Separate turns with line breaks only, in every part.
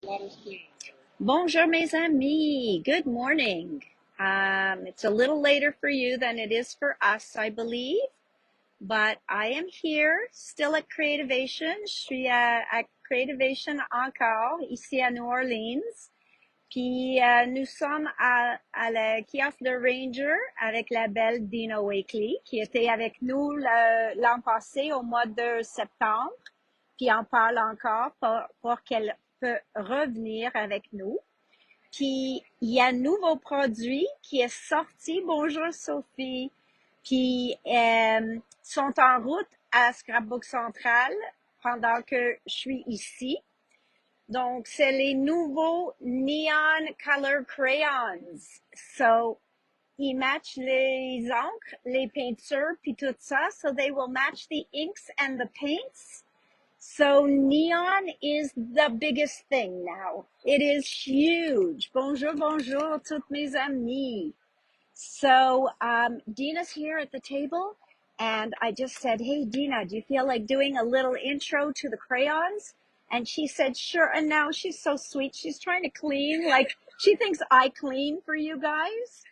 Water's clean.
Bonjour, mes amis. Good morning. It's a little later for you than it is for us, I believe, but I am here still at Creativation. Je suis à Creativation encore, ici à New Orleans. Puis nous sommes à la kiosque de Ranger avec la belle Dina Wakely qui était avec nous l'an passé au mois de septembre. Puis on parle encore pour qu'elle peut revenir avec nous. Puis il y a un nouveau produit qui est sorti. Bonjour Sophie. Puis sont en route à Scrapbook Central pendant que je suis ici. Donc c'est les nouveaux Neon Color Crayons. So ils matchent les encres, les peintures, puis tout ça. So they will match the inks and the paints. So neon is the biggest thing now. It is huge. Bonjour, bonjour, toutes mes amis. So Dina's here at the table, and I just said, "Hey, Dina, do you feel like doing a little intro to the crayons?" And she said, "Sure." And now she's so sweet. She's trying to clean, like she thinks I clean for you guys.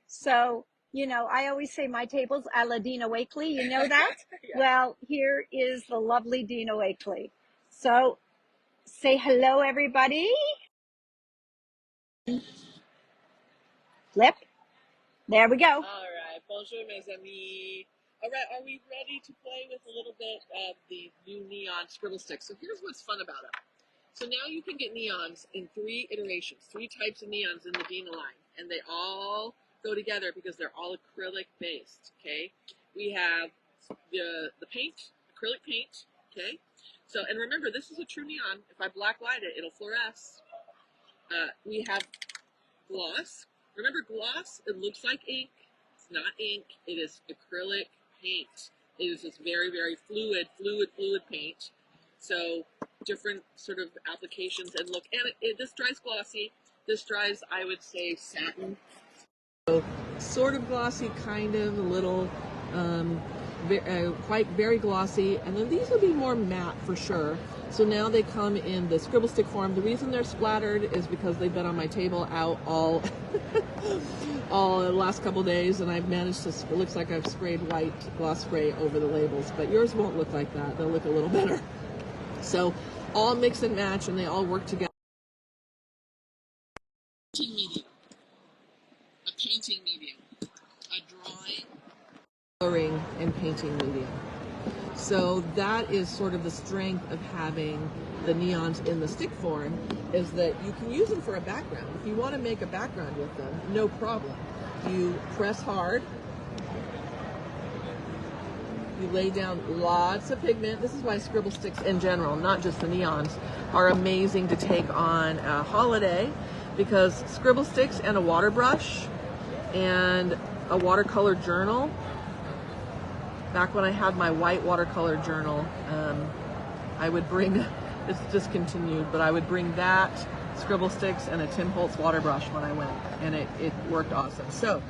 So, I always say my table's a la Dina Wakely. You know that? Yeah. Well, here is the lovely Dina Wakely. So, say hello, everybody. Flip. There we go.
All right. Bonjour, mes amis. All right. Are we ready to play with a little bit of the new neon scribble sticks? So here's what's fun about them. So now you can get neons in 3 iterations, 3 types of neons in the Dina line, and they all go together because they're all acrylic based. Okay. We have the paint, acrylic paint. Okay. So, and remember, this is a true neon. If I black light it, it'll fluoresce. We have gloss. Remember gloss? It looks like ink. It's not ink. It is acrylic paint. It is this very, very fluid paint. So different sort of applications and look. And this dries glossy. This dries, I would say, satin. So sort of glossy, kind of a little, quite very glossy. And then these would be more matte for sure. So now they come in the scribble stick form. The reason they're splattered is because they've been on my table out all the last couple days, and I've managed to, it looks like I've sprayed white gloss spray over the labels, but yours won't look like that. They'll look a little better. So all mix and match, and they all work together. A painting medium, a drawing, coloring, and painting medium. So that is sort of the strength of having the neons in the stick form, is that you can use them for a background. If you want to make a background with them, no problem. You press hard. You lay down lots of pigment. This is why scribble sticks in general, not just the neons, are amazing to take on a holiday, because scribble sticks and a water brush and a watercolor journal. Back when I had my white watercolor journal, I would bring, it's discontinued, but I would bring that, scribble sticks, and a Tim Holtz water brush when I went, and it worked awesome. So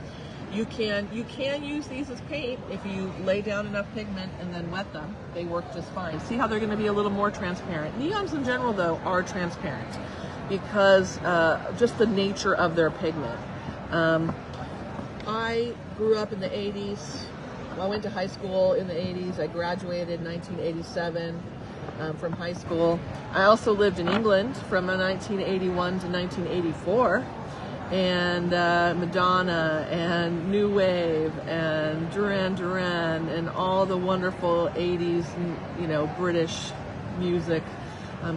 you can use these as paint if you lay down enough pigment and then wet them. They work just fine. See how they're going to be a little more transparent. Neons in general, though, are transparent because just the nature of their pigment. I grew up in the 80s. I went to high school in the 80s. I graduated in 1987 from high school. I also lived in England from 1981 to 1984. And Madonna and New Wave and Duran Duran and all the wonderful 80s, British music.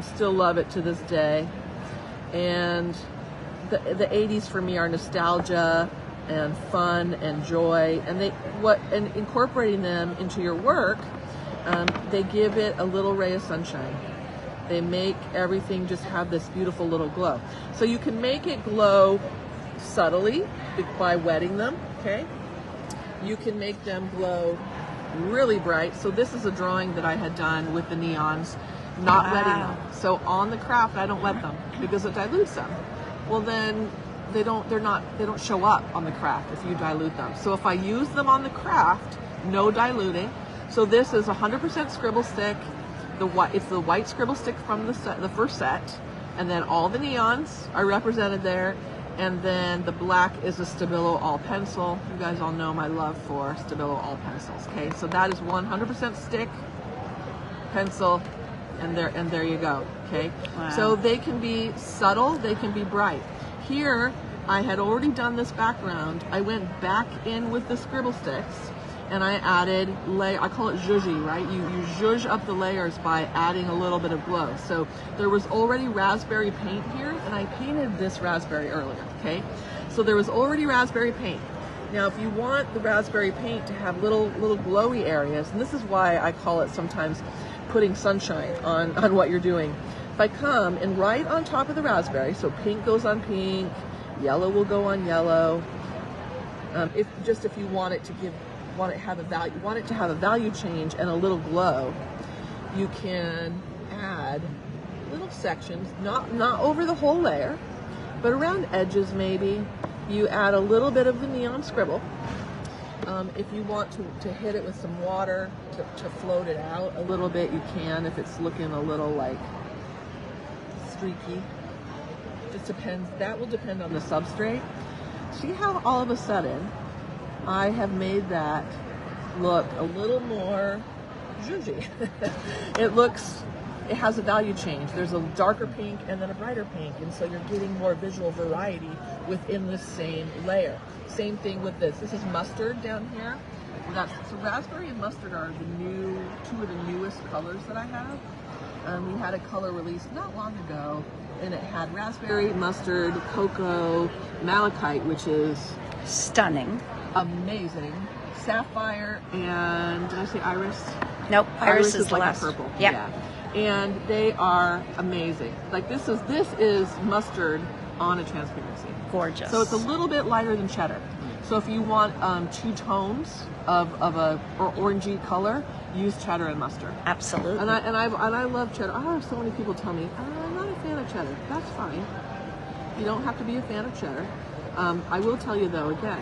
Still love it to this day. And the 80s for me are nostalgia and fun and joy, and incorporating them into your work, they give it a little ray of sunshine. They make everything just have this beautiful little glow. So you can make it glow subtly by wetting them, okay? You can make them glow really bright. So this is a drawing that I had done with the neons, not wetting them. So on the craft, I don't wet them because it dilutes them. Well, then they don't show up on the craft if you dilute them. So if I use them on the craft, no diluting. So this is 100% scribble stick, it's the white scribble stick from the first set, and then all the neons are represented there, and then the black is a Stabilo all pencil. You guys all know my love for Stabilo all pencils. Okay, so that is 100% stick, pencil, and there you go. Okay,
wow.
So they can be subtle, they can be bright. Here, I had already done this background. I went back in with the scribble sticks, and I added I call it zhuzhi, right? You zhuzh up the layers by adding a little bit of glow. So there was already raspberry paint here, and I painted this raspberry earlier, okay? So there was already raspberry paint. Now, if you want the raspberry paint to have little glowy areas, and this is why I call it sometimes putting sunshine on what you're doing. If I come and right on top of the raspberry, so pink goes on pink, yellow will go on yellow. If you want it to have a value change and a little glow, you can add little sections, not over the whole layer, but around edges maybe. You add a little bit of the neon scribble. If you want to hit it with some water to float it out a little bit, you can, if it's looking a little like streaky. Just depends. That will depend on the substrate. See how all of a sudden I have made that look a little more zhuzhy. It has a value change. There's a darker pink and then a brighter pink, and so you're getting more visual variety within the same layer. Same thing with this. This is mustard down here. So raspberry and mustard are two of the newest colors that I have. We had a color released not long ago, and it had raspberry, mustard, cocoa, malachite, which is
stunning,
amazing, sapphire, and did I say iris?
Nope, iris is the
like
last.
Purple.
Yep.
Yeah, and they are amazing. Like this is mustard on a transparency.
Gorgeous.
So it's a little bit lighter than cheddar. So if you want two tones of a orangey color, use cheddar and mustard.
Absolutely.
And I love cheddar. I have so many people tell me, I'm not a fan of cheddar. That's fine. You don't have to be a fan of cheddar. I will tell you though, again,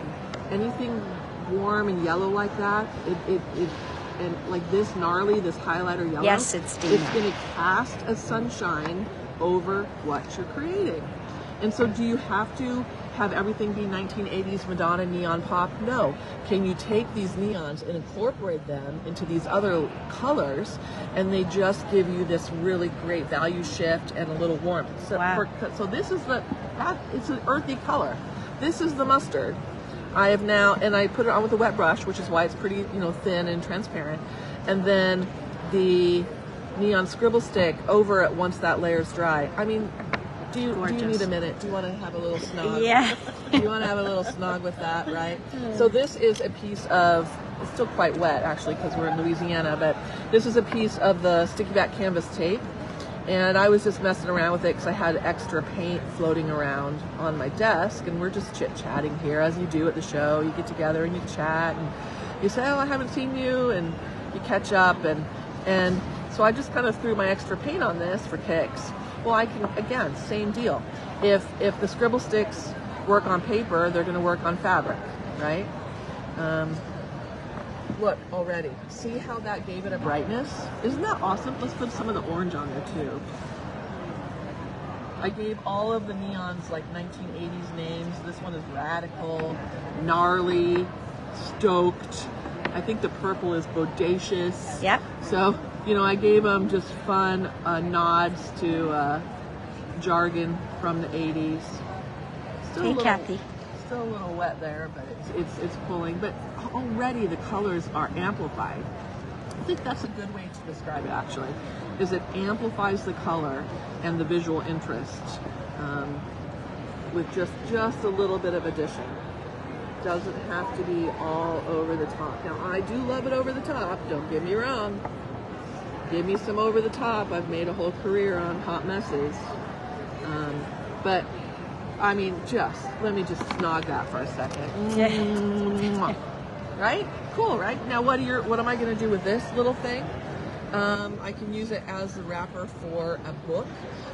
anything warm and yellow like that, and like this gnarly, this highlighter yellow,
yes, it's going
to cast a sunshine over what you're creating. And so do you have to have everything be 1980s Madonna neon pop? No. Can you take these neons and incorporate them into these other colors, and they just give you this really great value shift and a little warmth. So,
wow.
So this is it's an earthy color. This is the mustard. I have now, and I put it on with a wet brush, which is why it's pretty, thin and transparent. And then the neon scribble stick over it once that layer's dry. I mean, do you need a minute? Do you want to have a little snog?
Yeah.
Do you want to have a little snog with that, right? So this is a piece of, it's still quite wet actually because we're in Louisiana, but this is a piece of the sticky back canvas tape. And I was just messing around with it because I had extra paint floating around on my desk, and we're just chit-chatting here as you do at the show. You get together and you chat, and you say, oh, I haven't seen you, and you catch up, and so I just kind of threw my extra paint on this for kicks. Well, I can, again, same deal. If the scribble sticks work on paper, they're going to work on fabric, right? Look, already. See how that gave it a brightness? Isn't that awesome? Let's put some of the orange on there too. I gave all of the neons like 1980s names. This one is Radical, Gnarly, Stoked. I think the purple is Bodacious.
Yep.
So, I gave them just fun nods to jargon from the 80s.
Hey, Kathy.
Still a little wet there, but it's pulling. But already the colors are amplified. I think that's a good way to describe it, actually, is it amplifies the color and the visual interest with just a little bit of addition. Doesn't have to be all over the top. Now, I do love it over the top. Don't get me wrong. Give me some over the top. I've made a whole career on hot messes. But I mean, let me just snog that for a second. Right? Cool, right? Now what am I going to do with this little thing? I can use it as the wrapper for a book.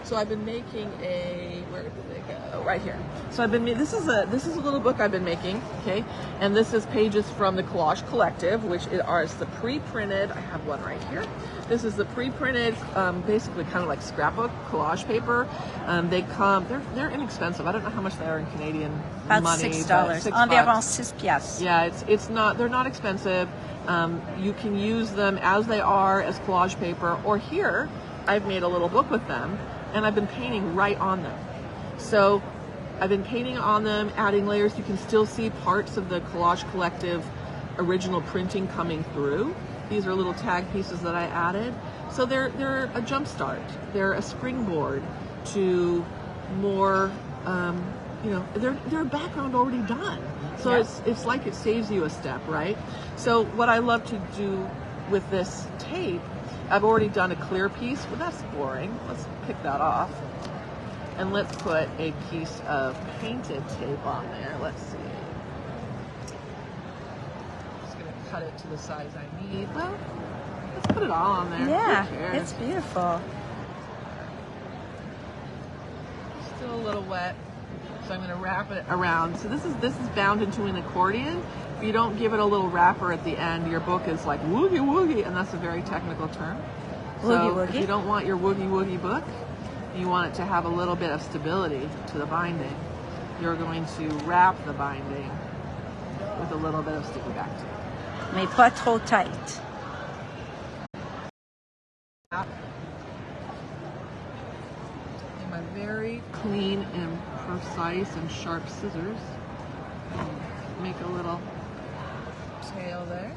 So I've been making where did they go? Right here. So I've been, this is a little book I've been making, okay? And this is pages from the Collage Collective, which is the pre-printed, I have one right here. This is the pre-printed, basically kind of like scrapbook collage paper. They're inexpensive. I don't know how much they are in Canadian
About
money.
$6. Environ 6 piastres.
Yeah, they're not expensive. You can use them as they are as collage paper, or here I've made a little book with them and I've been painting right on them. So I've been painting on them, adding layers. You can still see parts of the Collage Collective original printing coming through. These are little tag pieces that I added. So they're a jump start. They're a springboard to more, they're a background already done. So
yeah.
it's like it saves you a step, right? So what I love to do with this tape, I've already done a clear piece. Well, that's boring. Let's pick that off. And let's put a piece of painted tape on there. Let's see. Just going to cut it to the size I need. Well, let's put it all on there.
Yeah, it's beautiful.
Still a little wet. So I'm going to wrap it around. So this is bound into an accordion. If you don't give it a little wrapper at the end, your book is like woogie woogie, and that's a very technical term. So
woogie woogie.
If you don't want your woogie woogie book, you want it to have a little bit of stability to the binding, you're going to wrap the binding with a little bit of sticky back tape.
Mais pas trop tight.
My very clean and precise and sharp scissors. Make a little tail there.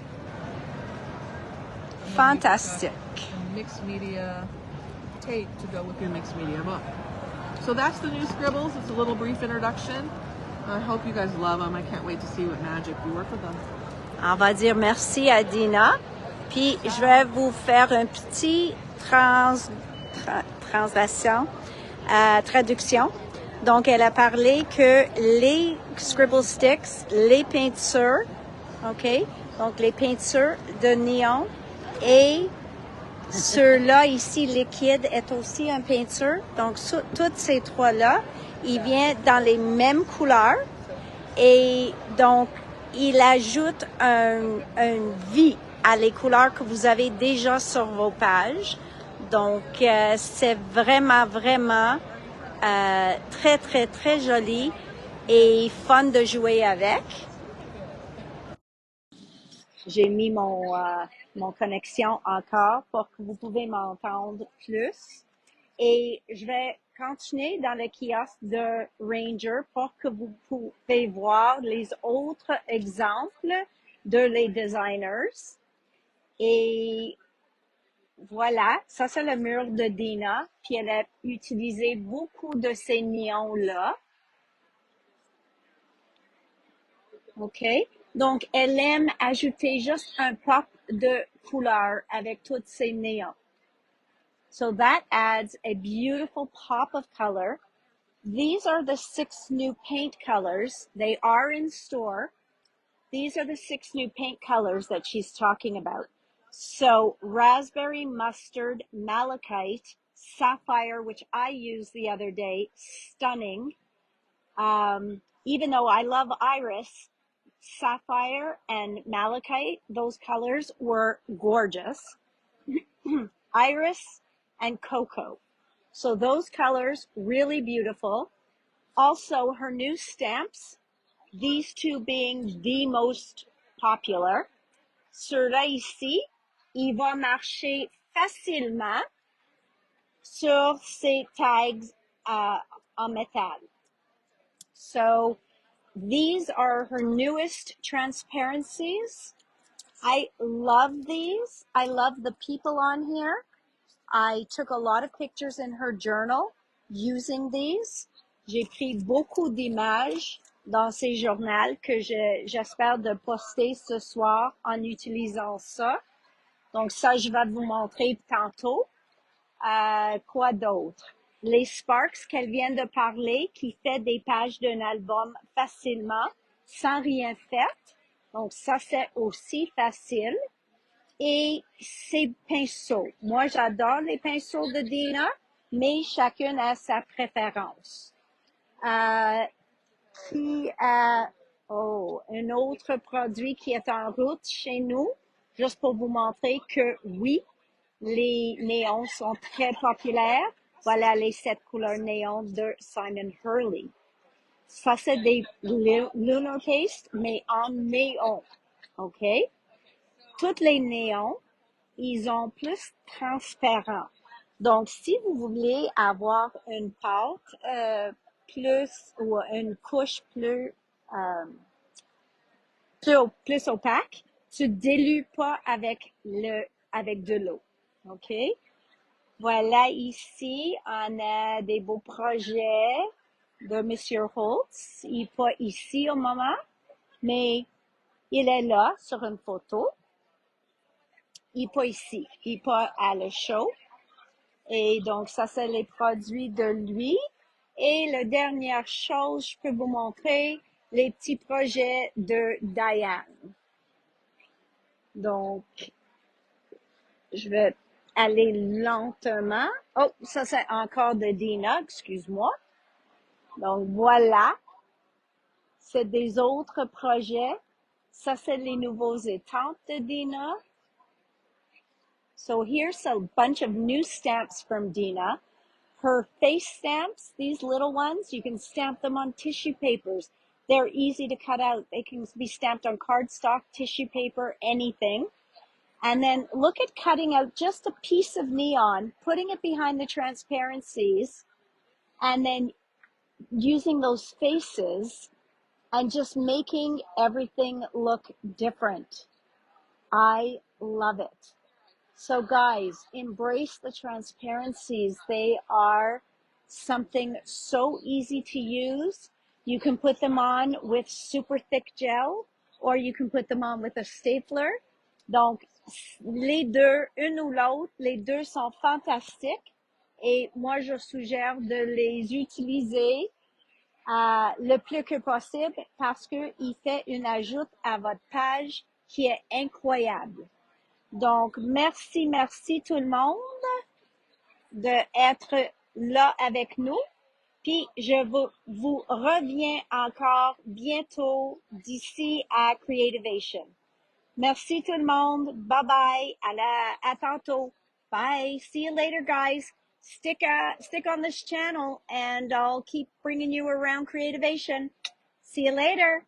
Fantastic.
Mixed media tape to go with your mixed media book. So that's the new scribbles. It's a little brief introduction. I hope you guys love them. I can't wait to see what magic we work with them.
On va dire merci à Dina. Puis je vais vous faire un petit traduction. Donc, elle a parlé que les scribble sticks, les peintures, OK? Donc, les peintures de néon et ceux-là ici, liquide, est aussi une peinture. Donc, toutes ces trois-là, ils viennent dans les mêmes couleurs. Et donc, il ajoute une vie à les couleurs que vous avez déjà sur vos pages. Donc, c'est vraiment, vraiment très, très, très joli et fun de jouer avec. J'ai mis mon connexion encore pour que vous pouvez m'entendre plus. Et je vais continuer dans le kiosque de Ranger pour que vous pouvez voir les autres exemples de les designers. Et voilà, ça c'est le mur de Dina, puis elle a utilisé beaucoup de ces néons-là. OK? Donc, elle aime ajouter juste un pop de couleur avec tous ces néons. So that adds a beautiful pop of color. These are the 6 new paint colors. They are in store. These are the 6 new paint colors that she's talking about. So raspberry, mustard, malachite, sapphire, which I used the other day, stunning. Even though I love iris, sapphire and malachite, those colors were gorgeous. Iris and cocoa. So those colors, really beautiful. Also, her new stamps, these two being the most popular. Ceux-là ici, il va marcher facilement sur ces tags en métal. So these are her newest transparencies. I love these. I love the people on here. I took a lot of pictures in her journal using these. J'ai pris beaucoup d'images dans ces journaux que j'espère de poster ce soir en utilisant ça. Donc ça, je vais vous montrer tantôt. Quoi d'autre? Les Sparks qu'elle vient de parler, qui fait des pages d'un album facilement, sans rien faire. Donc ça, c'est aussi facile. et ses pinceaux. Moi, j'adore les pinceaux de Dina, mais chacune a sa préférence. Qui a un autre produit qui est en route chez nous, juste pour vous montrer que oui, les néons sont très populaires. Voilà les 7 couleurs néons de Simon Hurley. Ça, c'est des lunar paste, mais en néon. OK? Toutes les néons, ils ont plus transparent. Donc, si vous voulez avoir une pâte plus ou une couche plus opaque, tu dilues pas avec de l'eau. OK? Voilà, ici, on a des beaux projets de Monsieur Holtz. Il n'est pas ici au moment, mais il est là sur une photo. Il n'est pas ici. Il n'est pas à le show. Et donc, ça, c'est les produits de lui. Et la dernière chose, je peux vous montrer les petits projets de Diane. Donc, je vais aller lentement. Oh, ça, c'est encore de Dina, excuse-moi. Donc, voilà. C'est des autres projets. Ça, c'est les nouveaux étampes de Dina. So here's a bunch of new stamps from Dina. Her face stamps, these little ones, you can stamp them on tissue papers. They're easy to cut out. They can be stamped on cardstock, tissue paper, anything. And then look at cutting out just a piece of neon, putting it behind the transparencies, and then using those faces and just making everything look different. I love it. So guys, embrace the transparencies. They are something so easy to use. You can put them on with super thick gel, or you can put them on with a stapler. Donc, les deux, une ou l'autre, les deux sont fantastiques. Et moi, je suggère de les utiliser le plus que possible parce qu'il fait une ajout à votre page qui est incroyable. Donc, merci tout le monde d'être là avec nous. Puis, je vous reviens encore bientôt d'ici à Creativation. Merci tout le monde. Bye bye. À tantôt. Bye. See you later, guys. Stick on this channel and I'll keep bringing you around Creativation. See you later.